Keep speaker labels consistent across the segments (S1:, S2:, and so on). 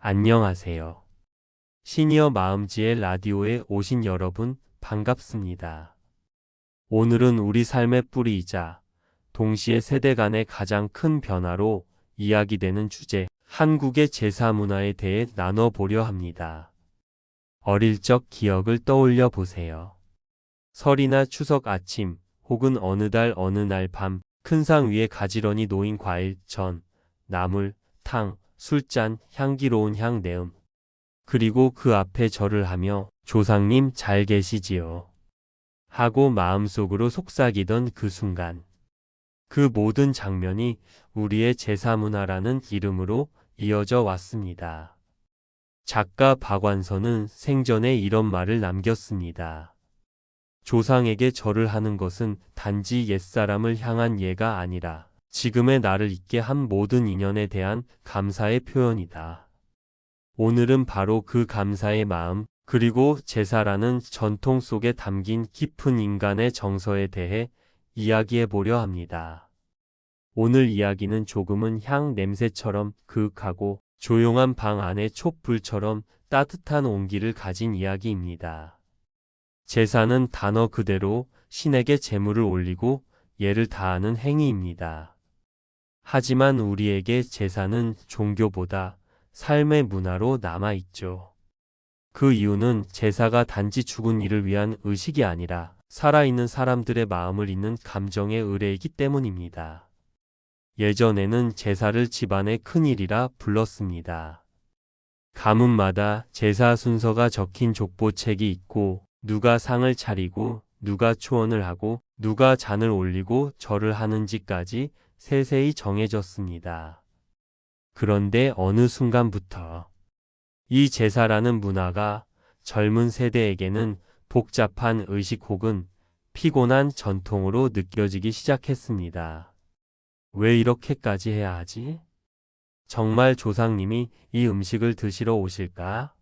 S1: 안녕하세요. 시니어 마음지혜 라디오에 오신 여러분 반갑습니다. 오늘은 우리 삶의 뿌리이자 동시에 세대 간의 가장 큰 변화로 이야기되는 주제, 한국의 제사 문화에 대해 나눠보려 합니다. 어릴 적 기억을 떠올려 보세요. 설이나 추석 아침 혹은 어느 달 어느 날 밤, 큰 상 위에 가지런히 놓인 과일, 전, 나물, 탕, 술잔, 향기로운 향내음. 그리고 그 앞에 절을 하며 조상님 잘 계시지요 하고 마음속으로 속삭이던 그 순간. 그 모든 장면이 우리의 제사문화라는 이름으로 이어져 왔습니다. 작가 박완서는 생전에 이런 말을 남겼습니다. 조상에게 절을 하는 것은 단지 옛사람을 향한 예가 아니라 지금의 나를 있게 한 모든 인연에 대한 감사의 표현이다. 오늘은 바로 그 감사의 마음, 그리고 제사라는 전통 속에 담긴 깊은 인간의 정서에 대해 이야기해 보려 합니다. 오늘 이야기는 조금은 향 냄새처럼 그윽하고 조용한 방 안의 촛불처럼 따뜻한 온기를 가진 이야기입니다. 제사는 단어 그대로 신에게 제물을 올리고 예를 다하는 행위입니다. 하지만 우리에게 제사는 종교보다 삶의 문화로 남아있죠. 그 이유는 제사가 단지 죽은 이를 위한 의식이 아니라 살아있는 사람들의 마음을 잇는 감정의 의례이기 때문입니다. 예전에는 제사를 집안의 큰일이라 불렀습니다. 가문마다 제사 순서가 적힌 족보책이 있고 누가 상을 차리고 누가 초원을 하고 누가 잔을 올리고 절을 하는지까지 세세히 정해졌습니다. 그런데 어느 순간부터 이 제사라는 문화가 젊은 세대에게는 복잡한 의식 혹은 피곤한 전통으로 느껴지기 시작했습니다. 왜 이렇게까지 해야 하지? 정말 조상님이 이 음식을 드시러 오실까?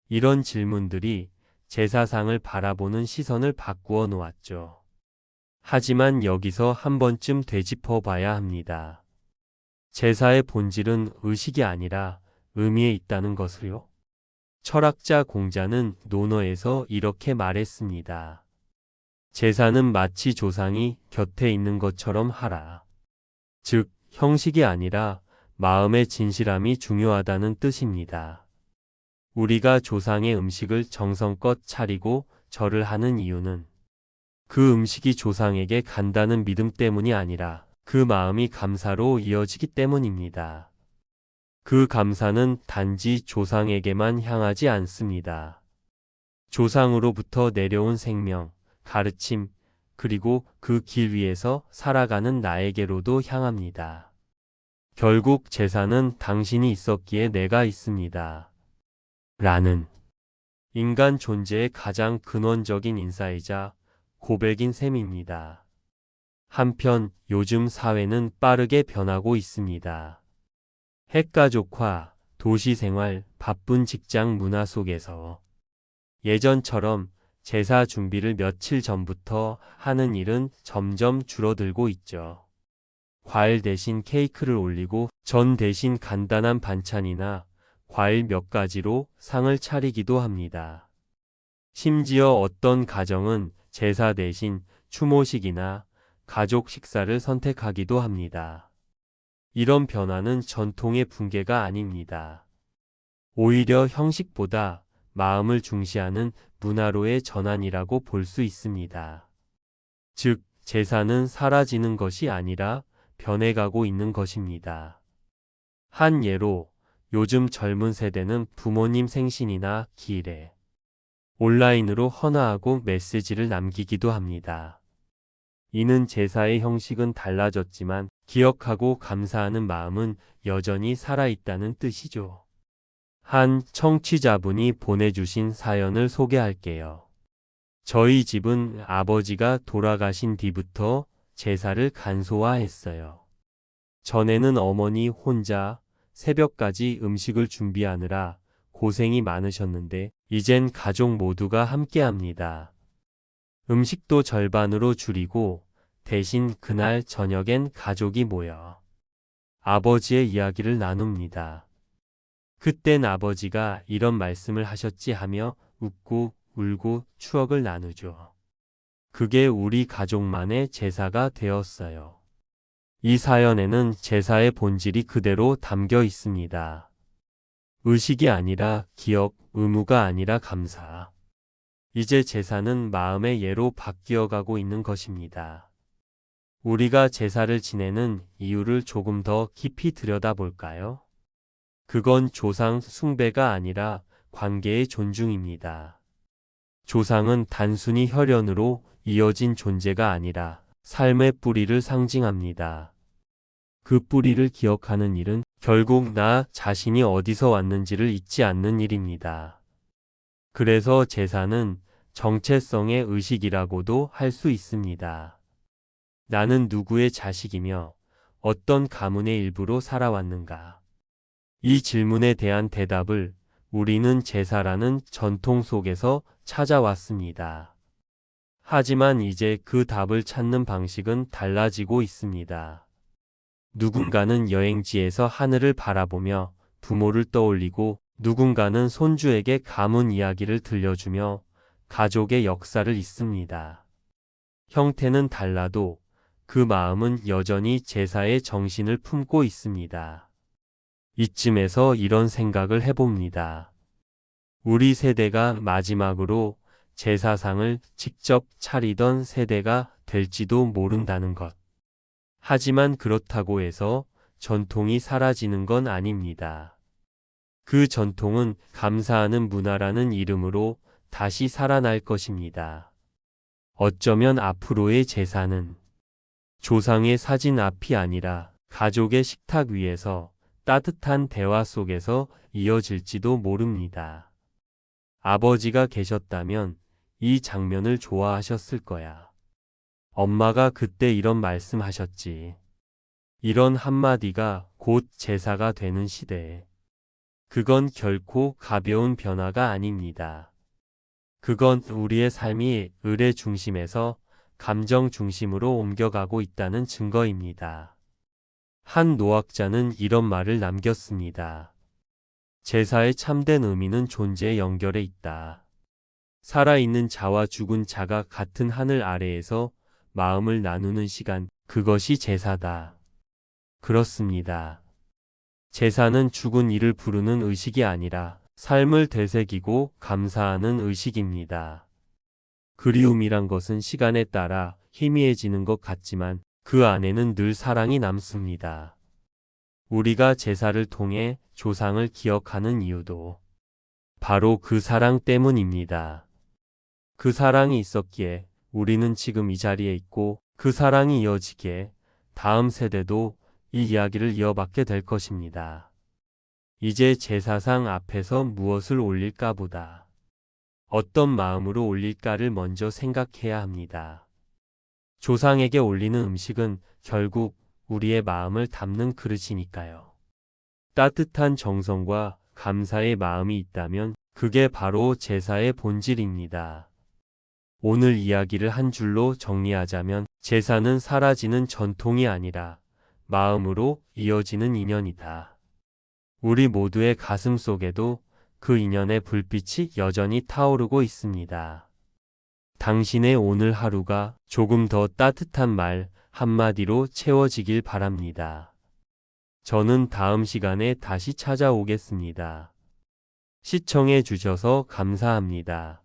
S1: 이런 질문들이 제사상을 바라보는 시선을 바꾸어 놓았죠. 하지만 여기서 한 번쯤 되짚어 봐야 합니다. 제사의 본질은 의식이 아니라 의미에 있다는 것을요. 철학자 공자는 논어에서 이렇게 말했습니다. 제사는 마치 조상이 곁에 있는 것처럼 하라. 즉, 형식이 아니라 마음의 진실함이 중요하다는 뜻입니다. 우리가 조상의 음식을 정성껏 차리고 절을 하는 이유는 그 음식이 조상에게 간다는 믿음 때문이 아니라 그 마음이 감사로 이어지기 때문입니다. 그 감사는 단지 조상에게만 향하지 않습니다. 조상으로부터 내려온 생명, 가르침, 그리고 그 길 위에서 살아가는 나에게로도 향합니다. 결국 제사는 당신이 있었기에 내가 있습니다. 라는 인간 존재의 가장 근원적인 인사이자 고백인 셈입니다. 한편 요즘 사회는 빠르게 변하고 있습니다. 핵가족화, 도시생활, 바쁜 직장 문화 속에서 예전처럼 제사 준비를 며칠 전부터 하는 일은 점점 줄어들고 있죠. 과일 대신 케이크를 올리고 전 대신 간단한 반찬이나 과일 몇 가지로 상을 차리기도 합니다. 심지어 어떤 가정은 제사 대신 추모식이나 가족 식사를 선택하기도 합니다. 이런 변화는 전통의 붕괴가 아닙니다. 오히려 형식보다 마음을 중시하는 문화로의 전환이라고 볼 수 있습니다. 즉, 제사는 사라지는 것이 아니라 변해가고 있는 것입니다. 한 예로 요즘 젊은 세대는 부모님 생신이나 기일에 온라인으로 헌화하고 메시지를 남기기도 합니다. 이는 제사의 형식은 달라졌지만 기억하고 감사하는 마음은 여전히 살아있다는 뜻이죠. 한 청취자분이 보내주신 사연을 소개할게요. 저희 집은 아버지가 돌아가신 뒤부터 제사를 간소화했어요. 전에는 어머니 혼자 새벽까지 음식을 준비하느라 고생이 많으셨는데 이젠 가족 모두가 함께합니다. 음식도 절반으로 줄이고 대신 그날 저녁엔 가족이 모여 아버지의 이야기를 나눕니다. 그땐 아버지가 이런 말씀을 하셨지 하며 웃고 울고 추억을 나누죠. 그게 우리 가족만의 제사가 되었어요. 이 사연에는 제사의 본질이 그대로 담겨 있습니다. 의식이 아니라 기억, 의무가 아니라 감사. 이제 제사는 마음의 예로 바뀌어가고 있는 것입니다. 우리가 제사를 지내는 이유를 조금 더 깊이 들여다볼까요? 그건 조상 숭배가 아니라 관계의 존중입니다. 조상은 단순히 혈연으로 이어진 존재가 아니라 삶의 뿌리를 상징합니다. 그 뿌리를 기억하는 일은 결국 나 자신이 어디서 왔는지를 잊지 않는 일입니다. 그래서 제사는 정체성의 의식이라고도 할 수 있습니다. 나는 누구의 자식이며 어떤 가문의 일부로 살아왔는가? 이 질문에 대한 대답을 우리는 제사라는 전통 속에서 찾아왔습니다. 하지만 이제 그 답을 찾는 방식은 달라지고 있습니다. 누군가는 여행지에서 하늘을 바라보며 부모를 떠올리고 누군가는 손주에게 가문 이야기를 들려주며 가족의 역사를 잇습니다. 형태는 달라도 그 마음은 여전히 제사의 정신을 품고 있습니다. 이쯤에서 이런 생각을 해봅니다. 우리 세대가 마지막으로 제사상을 직접 차리던 세대가 될지도 모른다는 것. 하지만 그렇다고 해서 전통이 사라지는 건 아닙니다. 그 전통은 감사하는 문화라는 이름으로 다시 살아날 것입니다. 어쩌면 앞으로의 제사는 조상의 사진 앞이 아니라 가족의 식탁 위에서 따뜻한 대화 속에서 이어질지도 모릅니다. 아버지가 계셨다면 이 장면을 좋아하셨을 거야. 엄마가 그때 이런 말씀하셨지. 이런 한마디가 곧 제사가 되는 시대에. 그건 결코 가벼운 변화가 아닙니다. 그건 우리의 삶이 의례 중심에서 감정 중심으로 옮겨가고 있다는 증거입니다. 한 노학자는 이런 말을 남겼습니다. 제사의 참된 의미는 존재의 연결에 있다. 살아있는 자와 죽은 자가 같은 하늘 아래에서 마음을 나누는 시간, 그것이 제사다. 그렇습니다. 제사는 죽은 이를 부르는 의식이 아니라 삶을 되새기고 감사하는 의식입니다. 그리움이란 것은 시간에 따라 희미해지는 것 같지만 그 안에는 늘 사랑이 남습니다. 우리가 제사를 통해 조상을 기억하는 이유도 바로 그 사랑 때문입니다. 그 사랑이 있었기에 우리는 지금 이 자리에 있고 그 사랑이 이어지기에 다음 세대도 이 이야기를 이어받게 될 것입니다. 이제 제사상 앞에서 무엇을 올릴까 보다 어떤 마음으로 올릴까를 먼저 생각해야 합니다. 조상에게 올리는 음식은 결국 우리의 마음을 담는 그릇이니까요. 따뜻한 정성과 감사의 마음이 있다면 그게 바로 제사의 본질입니다. 오늘 이야기를 한 줄로 정리하자면 제사는 사라지는 전통이 아니라 마음으로 이어지는 인연이다. 우리 모두의 가슴 속에도 그 인연의 불빛이 여전히 타오르고 있습니다. 당신의 오늘 하루가 조금 더 따뜻한 말 한마디로 채워지길 바랍니다. 저는 다음 시간에 다시 찾아오겠습니다. 시청해 주셔서 감사합니다.